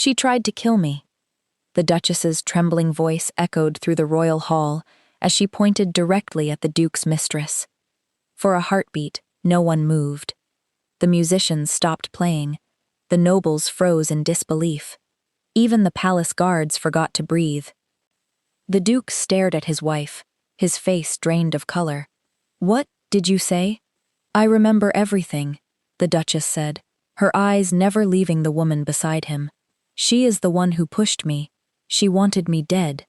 She tried to kill me. The Duchess's trembling voice echoed through the royal hall as she pointed directly at the Duke's mistress. For a heartbeat, no one moved. The musicians stopped playing. The nobles froze in disbelief. Even the palace guards forgot to breathe. The Duke stared at his wife, his face drained of color. "What did you say?" "I remember everything," the Duchess said, her eyes never leaving the woman beside him. "She is the one who pushed me. She wanted me dead."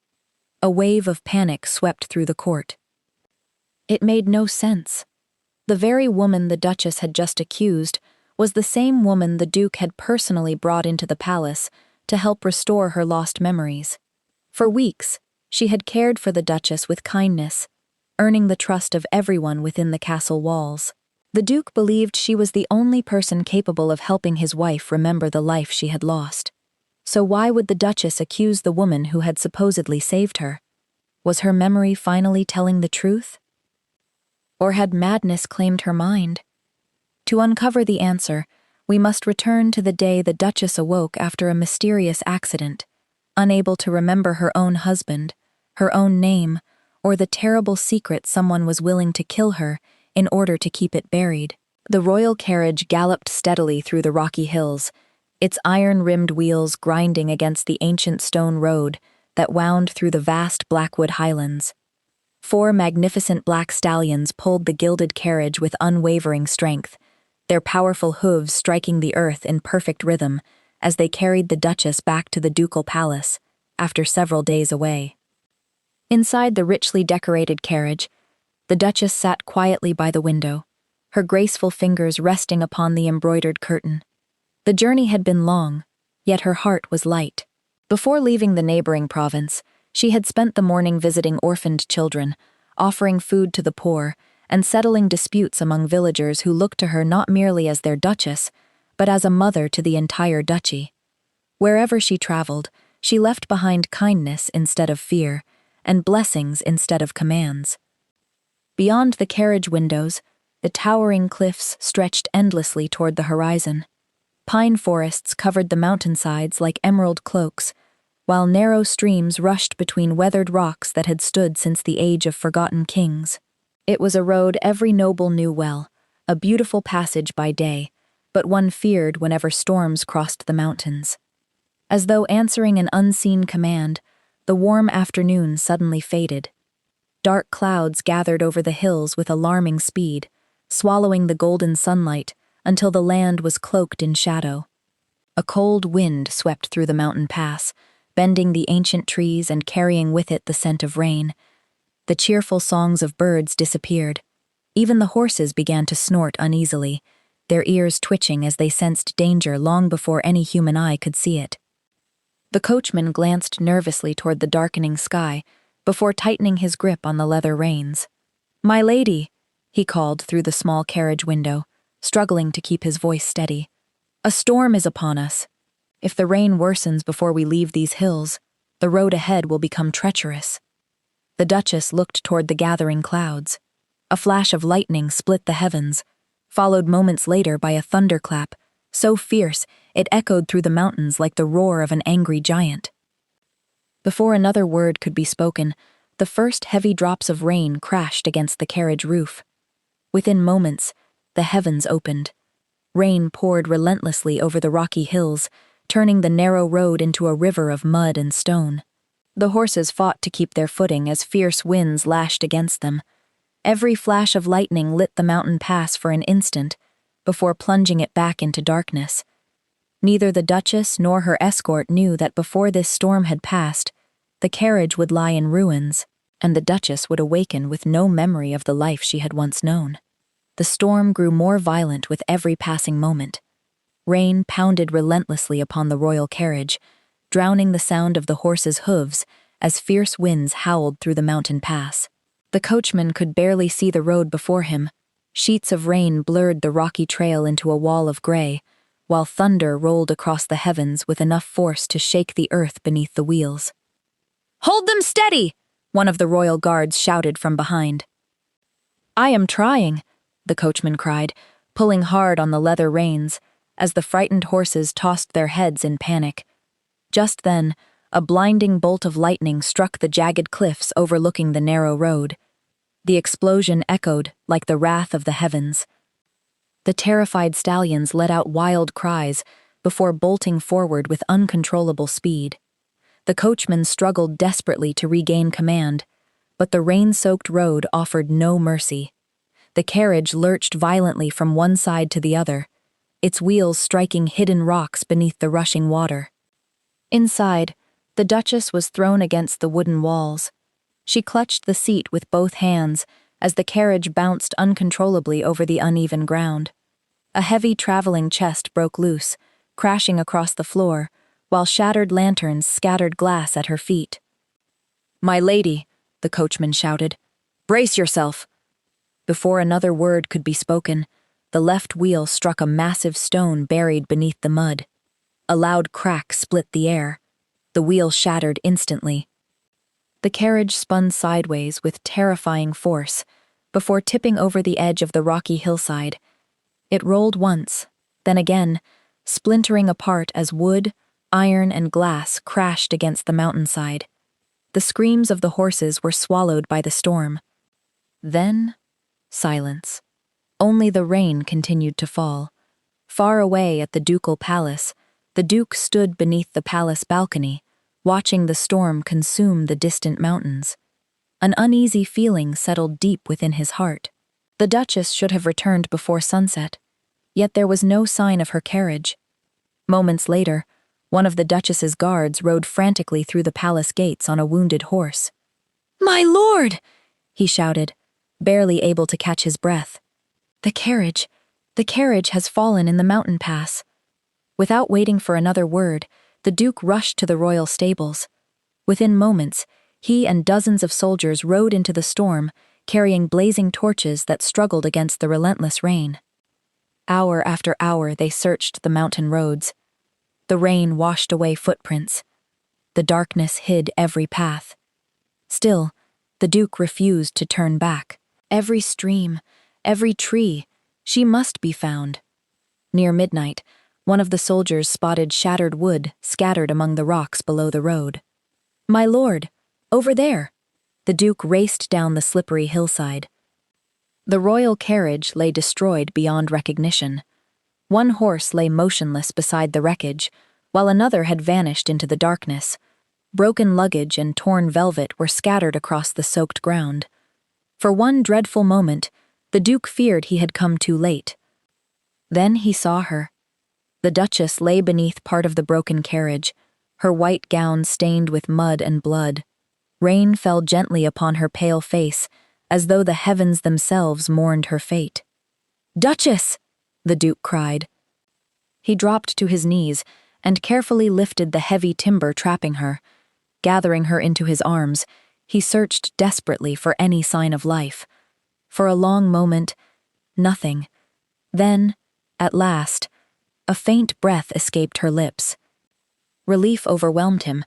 A wave of panic swept through the court. It made no sense. The very woman the Duchess had just accused was the same woman the Duke had personally brought into the palace to help restore her lost memories. For weeks, she had cared for the Duchess with kindness, earning the trust of everyone within the castle walls. The Duke believed she was the only person capable of helping his wife remember the life she had lost. So why would the Duchess accuse the woman who had supposedly saved her? Was her memory finally telling the truth? Or had madness claimed her mind? To uncover the answer, we must return to the day the Duchess awoke after a mysterious accident, unable to remember her own husband, her own name, or the terrible secret someone was willing to kill her in order to keep it buried. The royal carriage galloped steadily through the rocky hills, its iron-rimmed wheels grinding against the ancient stone road that wound through the vast Blackwood highlands. 4 magnificent black stallions pulled the gilded carriage with unwavering strength, their powerful hooves striking the earth in perfect rhythm as they carried the Duchess back to the ducal palace after several days away. Inside the richly decorated carriage, the Duchess sat quietly by the window, her graceful fingers resting upon the embroidered curtain. The journey had been long, yet her heart was light. Before leaving the neighboring province, she had spent the morning visiting orphaned children, offering food to the poor, and settling disputes among villagers who looked to her not merely as their Duchess, but as a mother to the entire duchy. Wherever she traveled, she left behind kindness instead of fear, and blessings instead of commands. Beyond the carriage windows, the towering cliffs stretched endlessly toward the horizon. Pine forests covered the mountainsides like emerald cloaks, while narrow streams rushed between weathered rocks that had stood since the age of forgotten kings. It was a road every noble knew well, a beautiful passage by day, but one feared whenever storms crossed the mountains. As though answering an unseen command, the warm afternoon suddenly faded. Dark clouds gathered over the hills with alarming speed, swallowing the golden sunlight until the land was cloaked in shadow. A cold wind swept through the mountain pass, bending the ancient trees and carrying with it the scent of rain. The cheerful songs of birds disappeared. Even the horses began to snort uneasily, their ears twitching as they sensed danger long before any human eye could see it. The coachman glanced nervously toward the darkening sky before tightening his grip on the leather reins. "My lady," he called through the small carriage window, struggling to keep his voice steady. "A storm is upon us. If the rain worsens before we leave these hills, the road ahead will become treacherous." The Duchess looked toward the gathering clouds. A flash of lightning split the heavens, followed moments later by a thunderclap, so fierce it echoed through the mountains like the roar of an angry giant. Before another word could be spoken, the first heavy drops of rain crashed against the carriage roof. Within moments, the heavens opened. Rain poured relentlessly over the rocky hills, turning the narrow road into a river of mud and stone. The horses fought to keep their footing as fierce winds lashed against them. Every flash of lightning lit the mountain pass for an instant, before plunging it back into darkness. Neither the Duchess nor her escort knew that before this storm had passed, the carriage would lie in ruins, and the Duchess would awaken with no memory of the life she had once known. The storm grew more violent with every passing moment. Rain pounded relentlessly upon the royal carriage, drowning the sound of the horses' hooves as fierce winds howled through the mountain pass. The coachman could barely see the road before him. Sheets of rain blurred the rocky trail into a wall of gray, while thunder rolled across the heavens with enough force to shake the earth beneath the wheels. "Hold them steady!" one of the royal guards shouted from behind. "I am trying," the coachman cried, pulling hard on the leather reins, as the frightened horses tossed their heads in panic. Just then, a blinding bolt of lightning struck the jagged cliffs overlooking the narrow road. The explosion echoed like the wrath of the heavens. The terrified stallions let out wild cries before bolting forward with uncontrollable speed. The coachman struggled desperately to regain command, but the rain-soaked road offered no mercy. The carriage lurched violently from one side to the other, its wheels striking hidden rocks beneath the rushing water. Inside, the Duchess was thrown against the wooden walls. She clutched the seat with both hands as the carriage bounced uncontrollably over the uneven ground. A heavy traveling chest broke loose, crashing across the floor, while shattered lanterns scattered glass at her feet. "My lady," the coachman shouted, "brace yourself!" Before another word could be spoken, the left wheel struck a massive stone buried beneath the mud. A loud crack split the air. The wheel shattered instantly. The carriage spun sideways with terrifying force before tipping over the edge of the rocky hillside. It rolled once, then again, splintering apart as wood, iron, and glass crashed against the mountainside. The screams of the horses were swallowed by the storm. Then, silence. Only the rain continued to fall. Far away at the ducal palace, the Duke stood beneath the palace balcony, watching the storm consume the distant mountains. An uneasy feeling settled deep within his heart. The Duchess should have returned before sunset, yet there was no sign of her carriage. Moments later, one of the Duchess's guards rode frantically through the palace gates on a wounded horse. "My lord!" he shouted, barely able to catch his breath. The carriage has fallen in the mountain pass." Without waiting for another word, the Duke rushed to the royal stables. Within moments, he and dozens of soldiers rode into the storm, carrying blazing torches that struggled against the relentless rain. Hour after hour they searched the mountain roads. The rain washed away footprints. The darkness hid every path. Still, the Duke refused to turn back. Every stream, every tree, she must be found. Near midnight, one of the soldiers spotted shattered wood scattered among the rocks below the road. "My lord, over there!" The Duke raced down the slippery hillside. The royal carriage lay destroyed beyond recognition. One horse lay motionless beside the wreckage, while another had vanished into the darkness. Broken luggage and torn velvet were scattered across the soaked ground. For one dreadful moment, the Duke feared he had come too late. Then he saw her. The Duchess lay beneath part of the broken carriage, her white gown stained with mud and blood. Rain fell gently upon her pale face, as though the heavens themselves mourned her fate. "Duchess!" the Duke cried. He dropped to his knees and carefully lifted the heavy timber trapping her. Gathering her into his arms, he searched desperately for any sign of life. For a long moment, nothing. Then, at last, a faint breath escaped her lips. Relief overwhelmed him.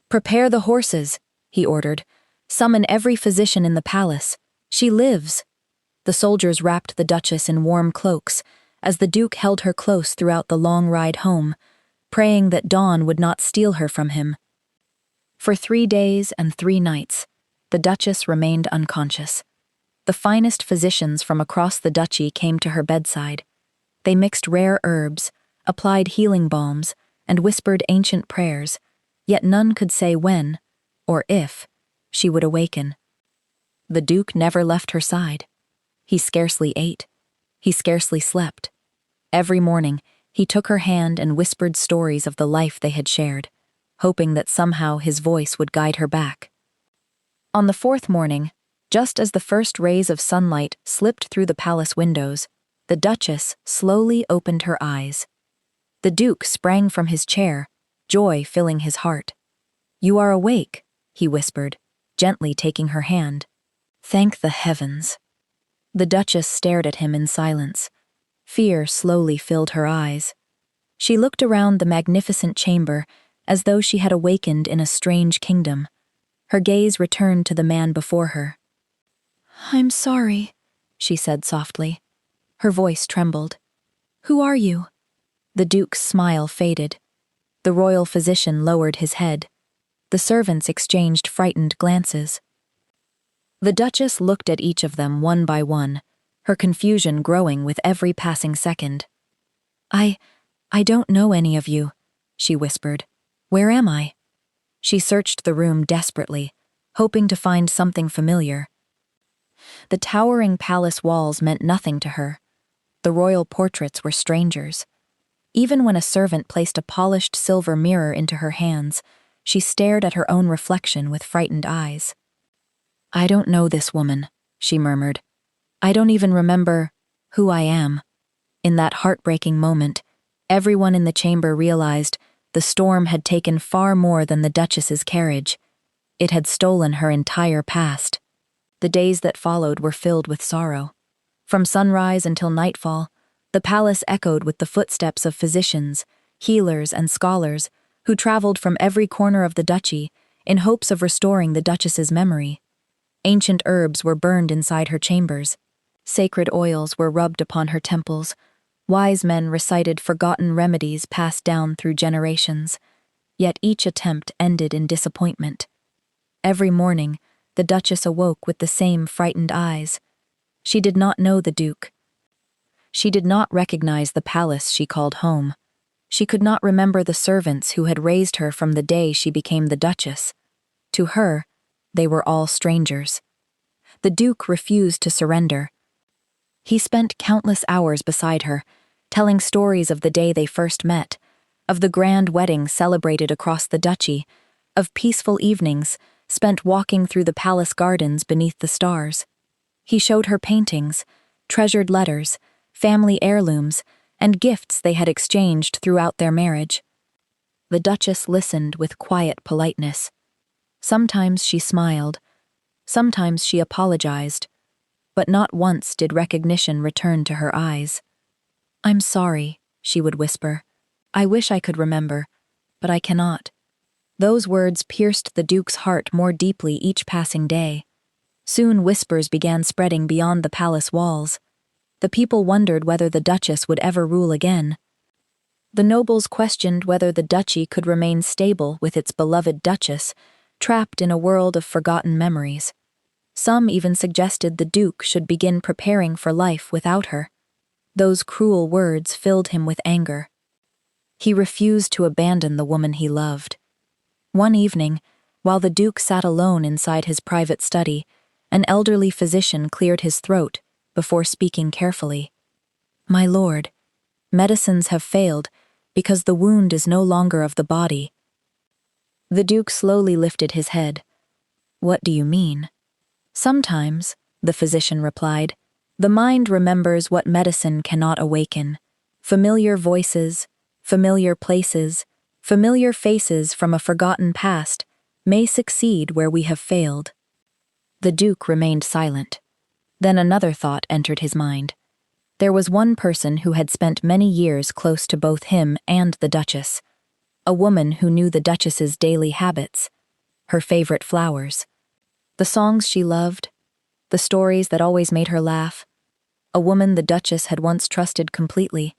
"Prepare the horses," he ordered. "Summon every physician in the palace. She lives." The soldiers wrapped the Duchess in warm cloaks, as the Duke held her close throughout the long ride home, praying that dawn would not steal her from him. For 3 days and 3 nights, the Duchess remained unconscious. The finest physicians from across the duchy came to her bedside. They mixed rare herbs, applied healing balms, and whispered ancient prayers, yet none could say when, or if, she would awaken. The Duke never left her side. He scarcely ate. He scarcely slept. Every morning, he took her hand and whispered stories of the life they had shared, hoping that somehow his voice would guide her back. On the 4th morning, just as the first rays of sunlight slipped through the palace windows, the Duchess slowly opened her eyes. The Duke sprang from his chair, joy filling his heart. "You are awake," he whispered, gently taking her hand. "Thank the heavens." The Duchess stared at him in silence. Fear slowly filled her eyes. She looked around the magnificent chamber as though she had awakened in a strange kingdom. Her gaze returned to the man before her. "I'm sorry," she said softly. Her voice trembled. "Who are you?" The Duke's smile faded. The royal physician lowered his head. The servants exchanged frightened glances. The Duchess looked at each of them one by one, her confusion growing with every passing second. I don't know any of you," she whispered. "Where am I?" She searched the room desperately, hoping to find something familiar. The towering palace walls meant nothing to her. The royal portraits were strangers. Even when a servant placed a polished silver mirror into her hands, she stared at her own reflection with frightened eyes. "I don't know this woman," she murmured. "I don't even remember who I am." In that heartbreaking moment, everyone in the chamber realized the storm had taken far more than the Duchess's carriage. It had stolen her entire past. The days that followed were filled with sorrow. From sunrise until nightfall, the palace echoed with the footsteps of physicians, healers, and scholars who traveled from every corner of the duchy in hopes of restoring the Duchess's memory. Ancient herbs were burned inside her chambers. Sacred oils were rubbed upon her temples. Wise men recited forgotten remedies passed down through generations. Yet each attempt ended in disappointment. Every morning, the Duchess awoke with the same frightened eyes. She did not know the Duke. She did not recognize the palace she called home. She could not remember the servants who had raised her from the day she became the Duchess. To her, they were all strangers. The Duke refused to surrender. He spent countless hours beside her, telling stories of the day they first met, of the grand wedding celebrated across the duchy, of peaceful evenings spent walking through the palace gardens beneath the stars. He showed her paintings, treasured letters, family heirlooms, and gifts they had exchanged throughout their marriage. The Duchess listened with quiet politeness. Sometimes she smiled, sometimes she apologized, but not once did recognition return to her eyes. "I'm sorry," she would whisper. "I wish I could remember, but I cannot." Those words pierced the Duke's heart more deeply each passing day. Soon whispers began spreading beyond the palace walls. The people wondered whether the Duchess would ever rule again. The nobles questioned whether the duchy could remain stable with its beloved Duchess, trapped in a world of forgotten memories. Some even suggested the Duke should begin preparing for life without her. Those cruel words filled him with anger. He refused to abandon the woman he loved. One evening, while the Duke sat alone inside his private study, an elderly physician cleared his throat before speaking carefully. "My lord, medicines have failed because the wound is no longer of the body." The Duke slowly lifted his head. "What do you mean?" "Sometimes," the physician replied, "the mind remembers what medicine cannot awaken. Familiar voices, familiar places, familiar faces from a forgotten past may succeed where we have failed." The Duke remained silent. Then another thought entered his mind. There was one person who had spent many years close to both him and the Duchess. A woman who knew the Duchess's daily habits, her favorite flowers, the songs she loved, the stories that always made her laugh. A woman the Duchess had once trusted completely.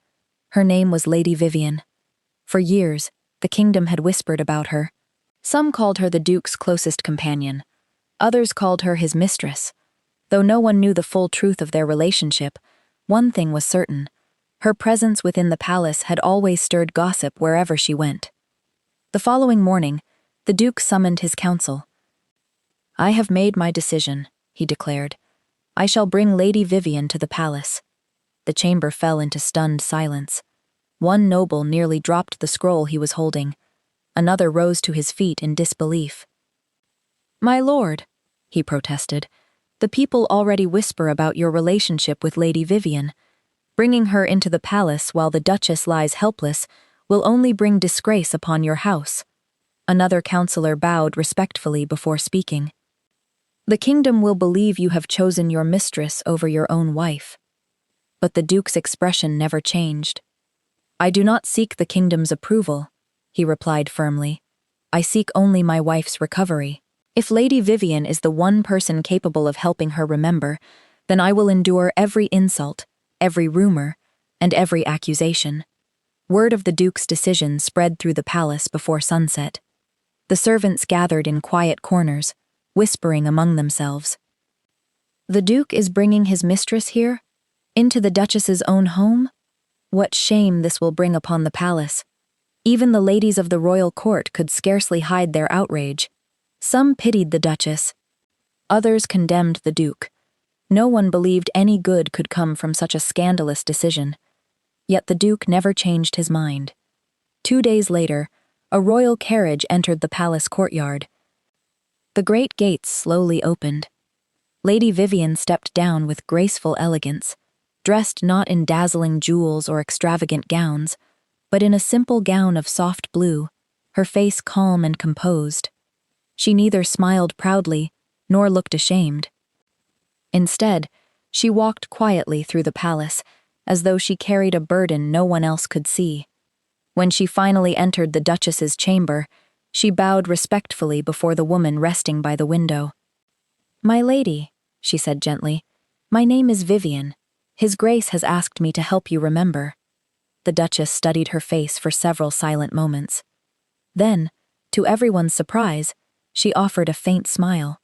Her name was Lady Vivian. For years, the kingdom had whispered about her. Some called her the Duke's closest companion. Others called her his mistress. Though no one knew the full truth of their relationship, one thing was certain. Her presence within the palace had always stirred gossip wherever she went. The following morning, the Duke summoned his council. "I have made my decision," he declared. "I shall bring Lady Vivian to the palace." The chamber fell into stunned silence. One noble nearly dropped the scroll he was holding. Another rose to his feet in disbelief. "My lord," he protested, "the people already whisper about your relationship with Lady Vivian. Bringing her into the palace while the Duchess lies helpless will only bring disgrace upon your house." Another counselor bowed respectfully before speaking. "The kingdom will believe you have chosen your mistress over your own wife." But the Duke's expression never changed. "I do not seek the kingdom's approval," he replied firmly. "I seek only my wife's recovery. If Lady Vivian is the one person capable of helping her remember, then I will endure every insult, every rumor, and every accusation. Word of the Duke's decision spread through the palace before sunset. The servants gathered in quiet corners, whispering among themselves. "The Duke is bringing his mistress here? Into the Duchess's own home? What shame this will bring upon the palace." Even the ladies of the royal court could scarcely hide their outrage. Some pitied the Duchess. Others condemned the Duke. No one believed any good could come from such a scandalous decision. Yet the Duke never changed his mind. 2 days later, a royal carriage entered the palace courtyard. The great gates slowly opened. Lady Vivian stepped down with graceful elegance, dressed not in dazzling jewels or extravagant gowns, but in a simple gown of soft blue, her face calm and composed. She neither smiled proudly nor looked ashamed. Instead, she walked quietly through the palace, as though she carried a burden no one else could see. When she finally entered the Duchess's chamber, she bowed respectfully before the woman resting by the window. "My lady," she said gently, "my name is Vivian. His Grace has asked me to help you remember." The Duchess studied her face for several silent moments. Then, to everyone's surprise, she offered a faint smile.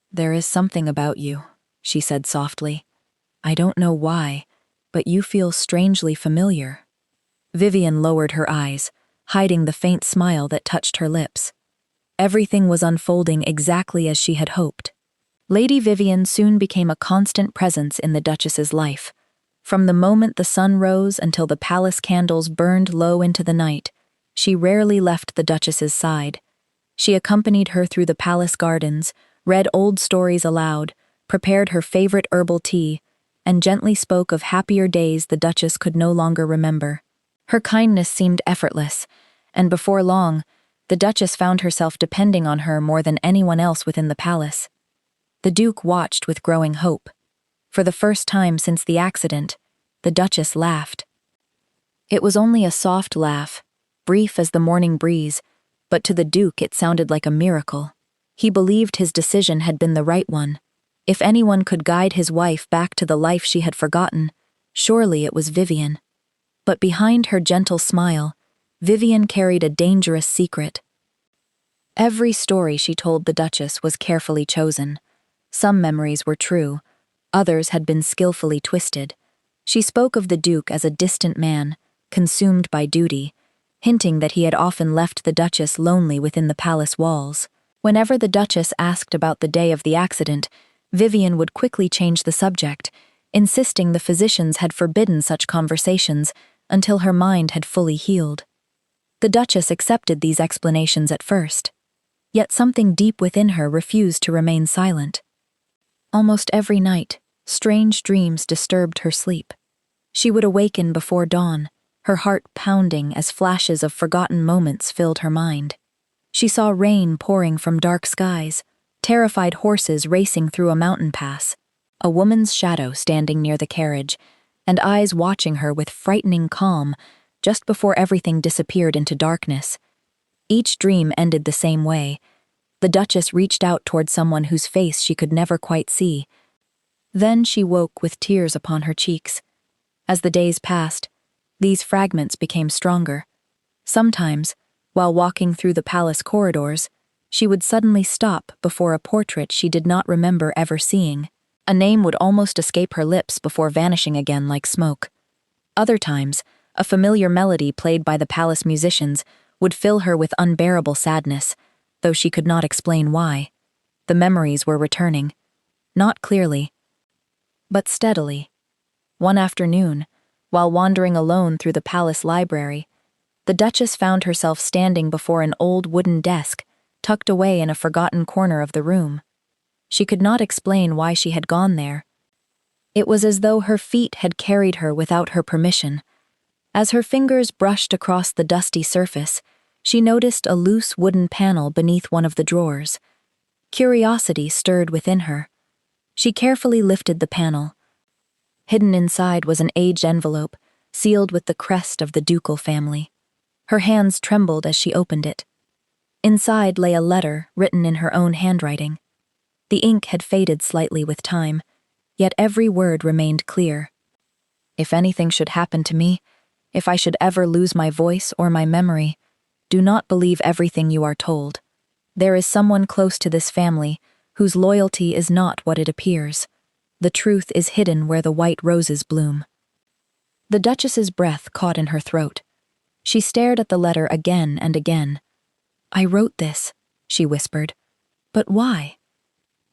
"There is something about you," she said softly. "I don't know why, but you feel strangely familiar." Vivian lowered her eyes, hiding the faint smile that touched her lips. Everything was unfolding exactly as she had hoped. Lady Vivian soon became a constant presence in the Duchess's life. From the moment the sun rose until the palace candles burned low into the night, she rarely left the Duchess's side. She accompanied her through the palace gardens, read old stories aloud, prepared her favorite herbal tea, and gently spoke of happier days the Duchess could no longer remember. Her kindness seemed effortless, and before long, the Duchess found herself depending on her more than anyone else within the palace. The Duke watched with growing hope. For the first time since the accident, the Duchess laughed. It was only a soft laugh, brief as the morning breeze, but to the Duke it sounded like a miracle. He believed his decision had been the right one. If anyone could guide his wife back to the life she had forgotten, surely it was Vivian. But behind her gentle smile, Vivian carried a dangerous secret. Every story she told the Duchess was carefully chosen. Some memories were true, others had been skillfully twisted. She spoke of the Duke as a distant man, consumed by duty, hinting that he had often left the Duchess lonely within the palace walls. Whenever the Duchess asked about the day of the accident, Vivian would quickly change the subject, insisting the physicians had forbidden such conversations until her mind had fully healed. The Duchess accepted these explanations at first, yet something deep within her refused to remain silent. Almost every night, strange dreams disturbed her sleep. She would awaken before dawn, her heart pounding as flashes of forgotten moments filled her mind. She saw rain pouring from dark skies, terrified horses racing through a mountain pass, a woman's shadow standing near the carriage, and eyes watching her with frightening calm just before everything disappeared into darkness. Each dream ended the same way. The Duchess reached out toward someone whose face she could never quite see. Then she woke with tears upon her cheeks. As the days passed, these fragments became stronger. Sometimes, while walking through the palace corridors, she would suddenly stop before a portrait she did not remember ever seeing. A name would almost escape her lips before vanishing again like smoke. Other times, a familiar melody played by the palace musicians would fill her with unbearable sadness, though she could not explain why. The memories were returning, not clearly, but steadily. One afternoon, while wandering alone through the palace library, the Duchess found herself standing before an old wooden desk, tucked away in a forgotten corner of the room. She could not explain why she had gone there. It was as though her feet had carried her without her permission. As her fingers brushed across the dusty surface, she noticed a loose wooden panel beneath one of the drawers. Curiosity stirred within her. She carefully lifted the panel. Hidden inside was an aged envelope, sealed with the crest of the ducal family. Her hands trembled as she opened it. Inside lay a letter written in her own handwriting. The ink had faded slightly with time, yet every word remained clear. "If anything should happen to me, If I should ever lose my voice or my memory, do not believe everything you are told. There is someone close to this family whose loyalty is not what it appears. The truth is hidden where the white roses bloom." The Duchess's breath caught in her throat. She stared at the letter again and again. "I wrote this," she whispered. "But why?"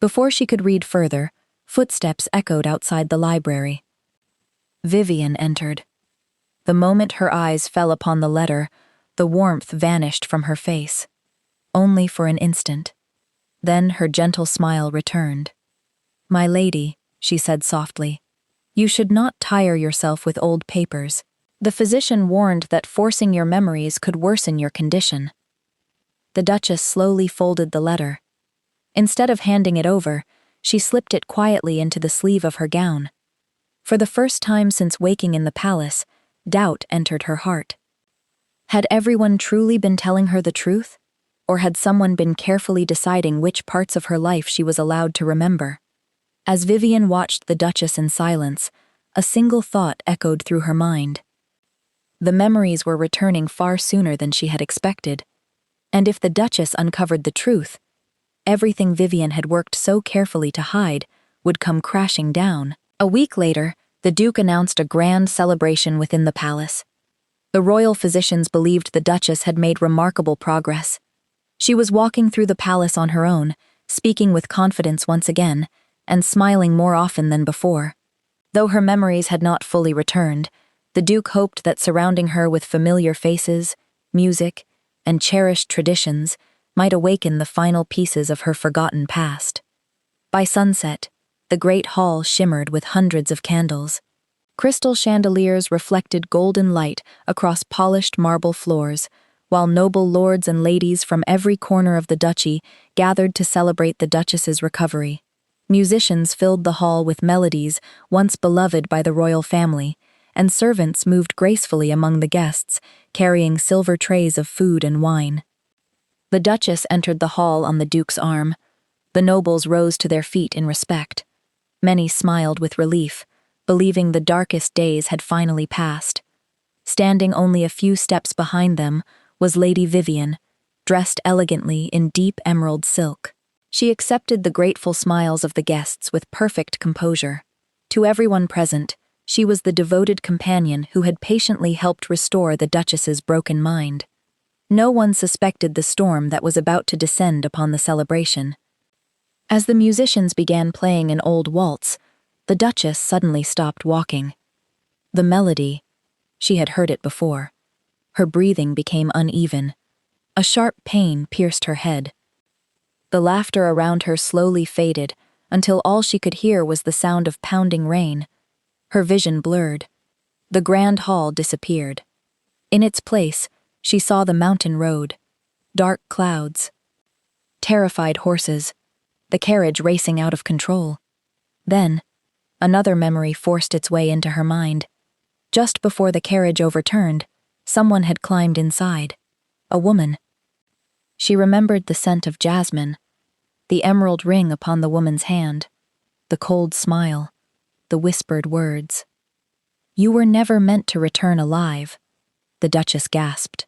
Before she could read further, footsteps echoed outside the library. Vivian entered. The moment her eyes fell upon the letter, the warmth vanished from her face. Only for an instant. Then her gentle smile returned. "My lady," she said softly, "you should not tire yourself with old papers. The physician warned that forcing your memories could worsen your condition." The Duchess slowly folded the letter. Instead of handing it over, she slipped it quietly into the sleeve of her gown. For the first time since waking in the palace, doubt entered her heart. Had everyone truly been telling her the truth? Or had someone been carefully deciding which parts of her life she was allowed to remember? As Vivian watched the Duchess in silence, a single thought echoed through her mind. The memories were returning far sooner than she had expected. And if the Duchess uncovered the truth, everything Vivian had worked so carefully to hide would come crashing down. A week later, the Duke announced a grand celebration within the palace. The royal physicians believed the Duchess had made remarkable progress. She was walking through the palace on her own, speaking with confidence once again, and smiling more often than before. Though her memories had not fully returned, the Duke hoped that surrounding her with familiar faces, music, and cherished traditions might awaken the final pieces of her forgotten past. By sunset, the great hall shimmered with hundreds of candles. Crystal chandeliers reflected golden light across polished marble floors, while noble lords and ladies from every corner of the duchy gathered to celebrate the Duchess's recovery. Musicians filled the hall with melodies once beloved by the royal family, and servants moved gracefully among the guests, carrying silver trays of food and wine. The Duchess entered the hall on the Duke's arm. The nobles rose to their feet in respect. Many smiled with relief, believing the darkest days had finally passed. Standing only a few steps behind them was Lady Vivian, dressed elegantly in deep emerald silk. She accepted the grateful smiles of the guests with perfect composure. To everyone present, she was the devoted companion who had patiently helped restore the Duchess's broken mind. No one suspected the storm that was about to descend upon the celebration. As the musicians began playing an old waltz, the Duchess suddenly stopped walking. The melody, she had heard it before. Her breathing became uneven. A sharp pain pierced her head. The laughter around her slowly faded until all she could hear was the sound of pounding rain. Her vision blurred. The grand hall disappeared. In its place, she saw the mountain road, dark clouds, terrified horses, the carriage racing out of control. Then, another memory forced its way into her mind. Just before the carriage overturned, someone had climbed inside. A woman. She remembered the scent of jasmine, the emerald ring upon the woman's hand, the cold smile, the whispered words. "You were never meant to return alive," the Duchess gasped.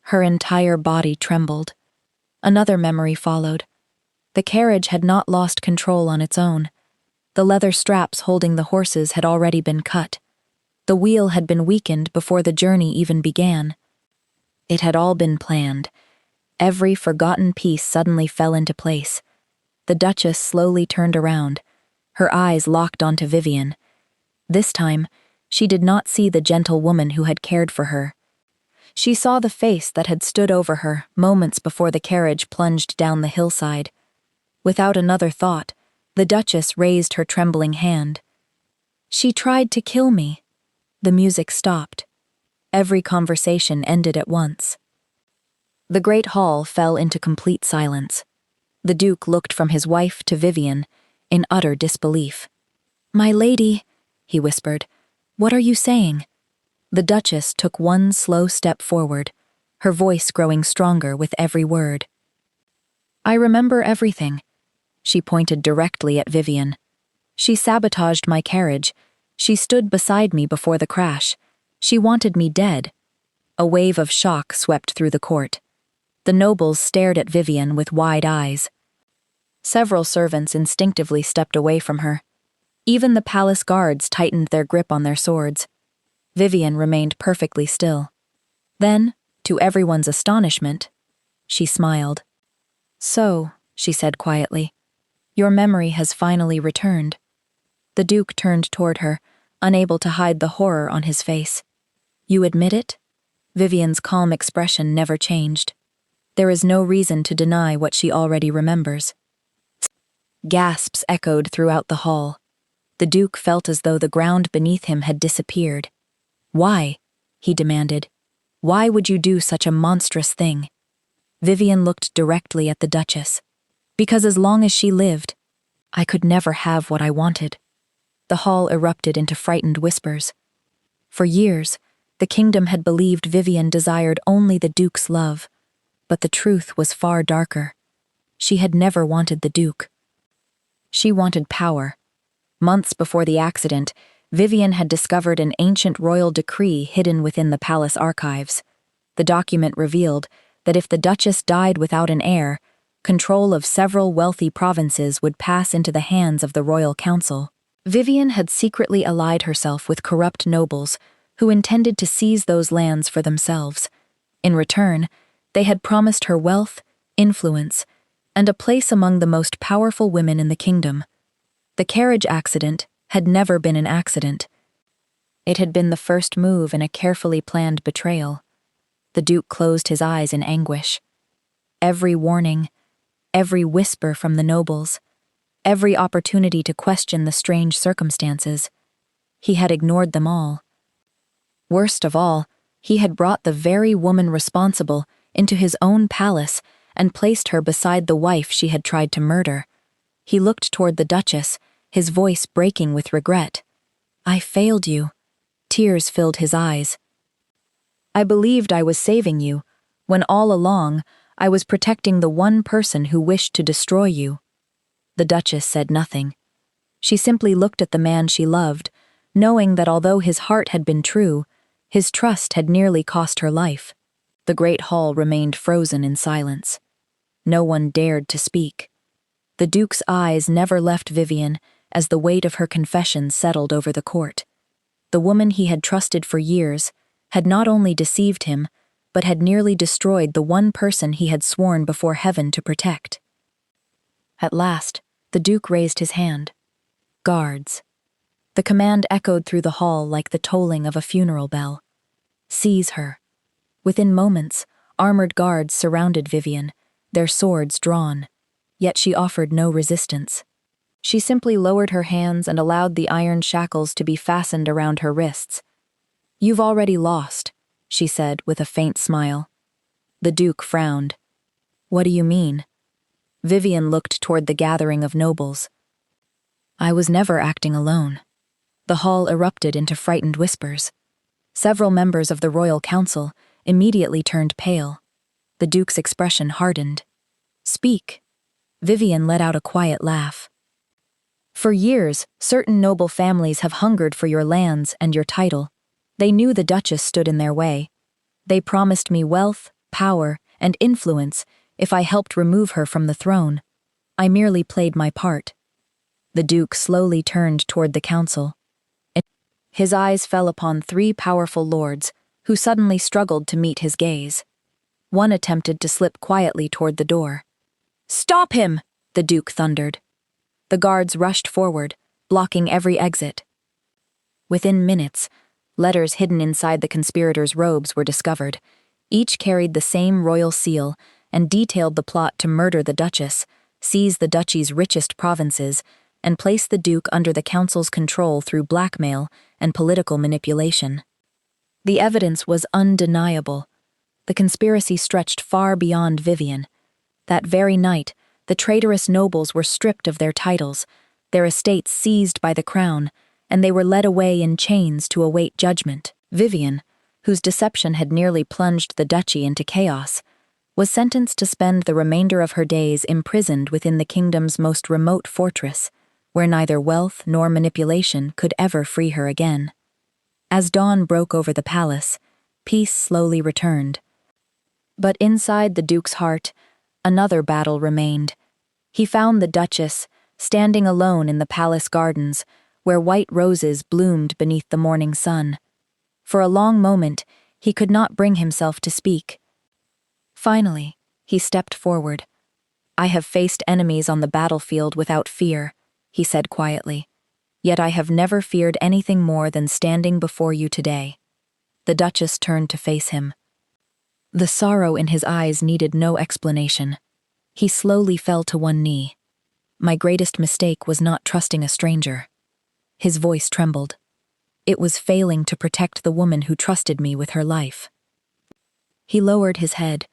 Her entire body trembled. Another memory followed. The carriage had not lost control on its own. The leather straps holding the horses had already been cut. The wheel had been weakened before the journey even began. It had all been planned. Every forgotten piece suddenly fell into place. The Duchess slowly turned around, her eyes locked onto Vivian. This time, she did not see the gentle woman who had cared for her. She saw the face that had stood over her moments before the carriage plunged down the hillside. Without another thought, the Duchess raised her trembling hand. "She tried to kill me." The music stopped. Every conversation ended at once. The great hall fell into complete silence. The Duke looked from his wife to Vivian, in utter disbelief. "My lady," he whispered, "what are you saying?" The Duchess took one slow step forward, her voice growing stronger with every word. "I remember everything." She pointed directly at Vivian. "She sabotaged my carriage. She stood beside me before the crash. She wanted me dead. A wave of shock swept through the court. The nobles stared at Vivian with wide eyes. Several servants instinctively stepped away from her. Even the palace guards tightened their grip on their swords. Vivian remained perfectly still. Then, to everyone's astonishment, she smiled. "So," she said quietly, "your memory has finally returned." The Duke turned toward her, unable to hide the horror on his face. "You admit it?" Vivian's calm expression never changed. "There is no reason to deny what she already remembers." Gasps echoed throughout the hall. The Duke felt as though the ground beneath him had disappeared. "Why?" he demanded. "Why would you do such a monstrous thing?" Vivian looked directly at the Duchess. "Because as long as she lived, I could never have what I wanted." The hall erupted into frightened whispers. For years, the kingdom had believed Vivian desired only the Duke's love, but the truth was far darker. She had never wanted the Duke. She wanted power. Months before the accident, Vivian had discovered an ancient royal decree hidden within the palace archives. The document revealed that if the Duchess died without an heir, control of several wealthy provinces would pass into the hands of the royal council. Vivian had secretly allied herself with corrupt nobles who intended to seize those lands for themselves. In return, they had promised her wealth, influence, and a place among the most powerful women in the kingdom. The carriage accident had never been an accident. It had been the first move in a carefully planned betrayal. The Duke closed his eyes in anguish. Every warning, every whisper from the nobles, every opportunity to question the strange circumstances, he had ignored them all. Worst of all, he had brought the very woman responsible into his own palace and placed her beside the wife she had tried to murder. He looked toward the Duchess, his voice breaking with regret. "I failed you." Tears filled his eyes. "I believed I was saving you, when all along I was protecting the one person who wished to destroy you." The Duchess said nothing. She simply looked at the man she loved, knowing that although his heart had been true, his trust had nearly cost her life. The great hall remained frozen in silence. No one dared to speak. The Duke's eyes never left Vivian as the weight of her confession settled over the court. The woman he had trusted for years had not only deceived him, but had nearly destroyed the one person he had sworn before heaven to protect. At last, the Duke raised his hand. "Guards." The command echoed through the hall like the tolling of a funeral bell. "Seize her." Within moments, armored guards surrounded Vivian, their swords drawn, yet she offered no resistance. She simply lowered her hands and allowed the iron shackles to be fastened around her wrists. "You've already lost," she said with a faint smile. The Duke frowned. "What do you mean?" Vivian looked toward the gathering of nobles. "I was never acting alone." The hall erupted into frightened whispers. Several members of the royal council immediately turned pale. The Duke's expression hardened. "Speak." Vivian let out a quiet laugh. "For years, certain noble families have hungered for your lands and your title. They knew the Duchess stood in their way. They promised me wealth, power, and influence if I helped remove her from the throne. I merely played my part." The Duke slowly turned toward the council. His eyes fell upon three powerful lords, who suddenly struggled to meet his gaze. One attempted to slip quietly toward the door. "Stop him!" the Duke thundered. The guards rushed forward, blocking every exit. Within minutes, letters hidden inside the conspirators' robes were discovered. Each carried the same royal seal and detailed the plot to murder the Duchess, seize the duchy's richest provinces, and place the Duke under the council's control through blackmail and political manipulation. The evidence was undeniable. The conspiracy stretched far beyond Vivian. That very night, the traitorous nobles were stripped of their titles, their estates seized by the crown, and they were led away in chains to await judgment. Vivian, whose deception had nearly plunged the duchy into chaos, was sentenced to spend the remainder of her days imprisoned within the kingdom's most remote fortress, where neither wealth nor manipulation could ever free her again. As dawn broke over the palace, peace slowly returned. But inside the Duke's heart, another battle remained. He found the Duchess, standing alone in the palace gardens, where white roses bloomed beneath the morning sun. For a long moment, he could not bring himself to speak. Finally, he stepped forward. "I have faced enemies on the battlefield without fear," he said quietly. "Yet I have never feared anything more than standing before you today." The Duchess turned to face him. The sorrow in his eyes needed no explanation. He slowly fell to one knee. "My greatest mistake was not trusting a stranger." His voice trembled. "It was failing to protect the woman who trusted me with her life." He lowered his head.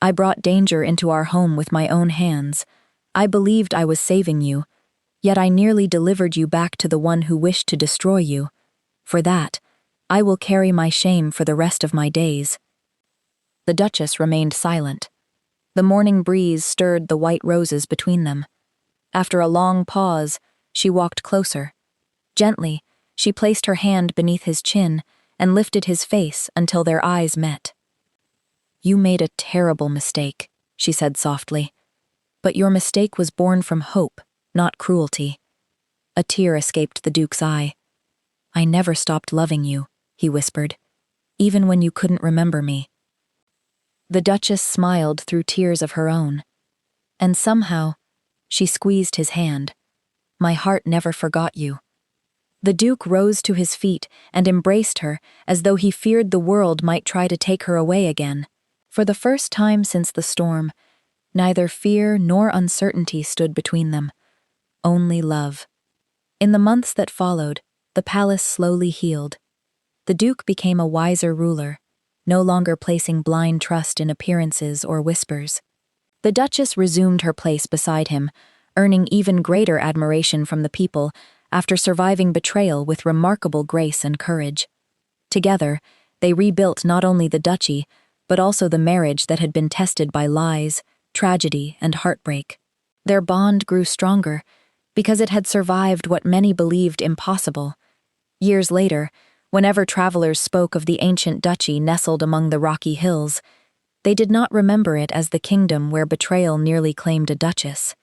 "I brought danger into our home with my own hands. I believed I was saving you, yet I nearly delivered you back to the one who wished to destroy you. For that, I will carry my shame for the rest of my days." The Duchess remained silent. The morning breeze stirred the white roses between them. After a long pause, she walked closer. Gently, she placed her hand beneath his chin and lifted his face until their eyes met. "You made a terrible mistake," she said softly. "But your mistake was born from hope, not cruelty." A tear escaped the Duke's eye. "I never stopped loving you," he whispered, "even when you couldn't remember me." The Duchess smiled through tears of her own. And somehow, she squeezed his hand. "My heart never forgot you." The Duke rose to his feet and embraced her as though he feared the world might try to take her away again. For the first time since the storm, neither fear nor uncertainty stood between them, only love. In the months that followed, the palace slowly healed. The Duke became a wiser ruler, no longer placing blind trust in appearances or whispers. The Duchess resumed her place beside him, earning even greater admiration from the people after surviving betrayal with remarkable grace and courage. Together, they rebuilt not only the duchy, but also the marriage that had been tested by lies, tragedy, and heartbreak. Their bond grew stronger because it had survived what many believed impossible. Years later, whenever travelers spoke of the ancient duchy nestled among the rocky hills, they did not remember it as the kingdom where betrayal nearly claimed a duchess.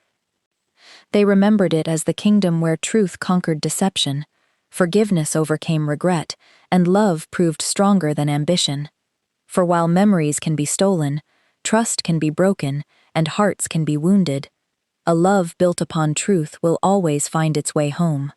They remembered it as the kingdom where truth conquered deception, forgiveness overcame regret, and love proved stronger than ambition. For while memories can be stolen, trust can be broken, and hearts can be wounded, a love built upon truth will always find its way home.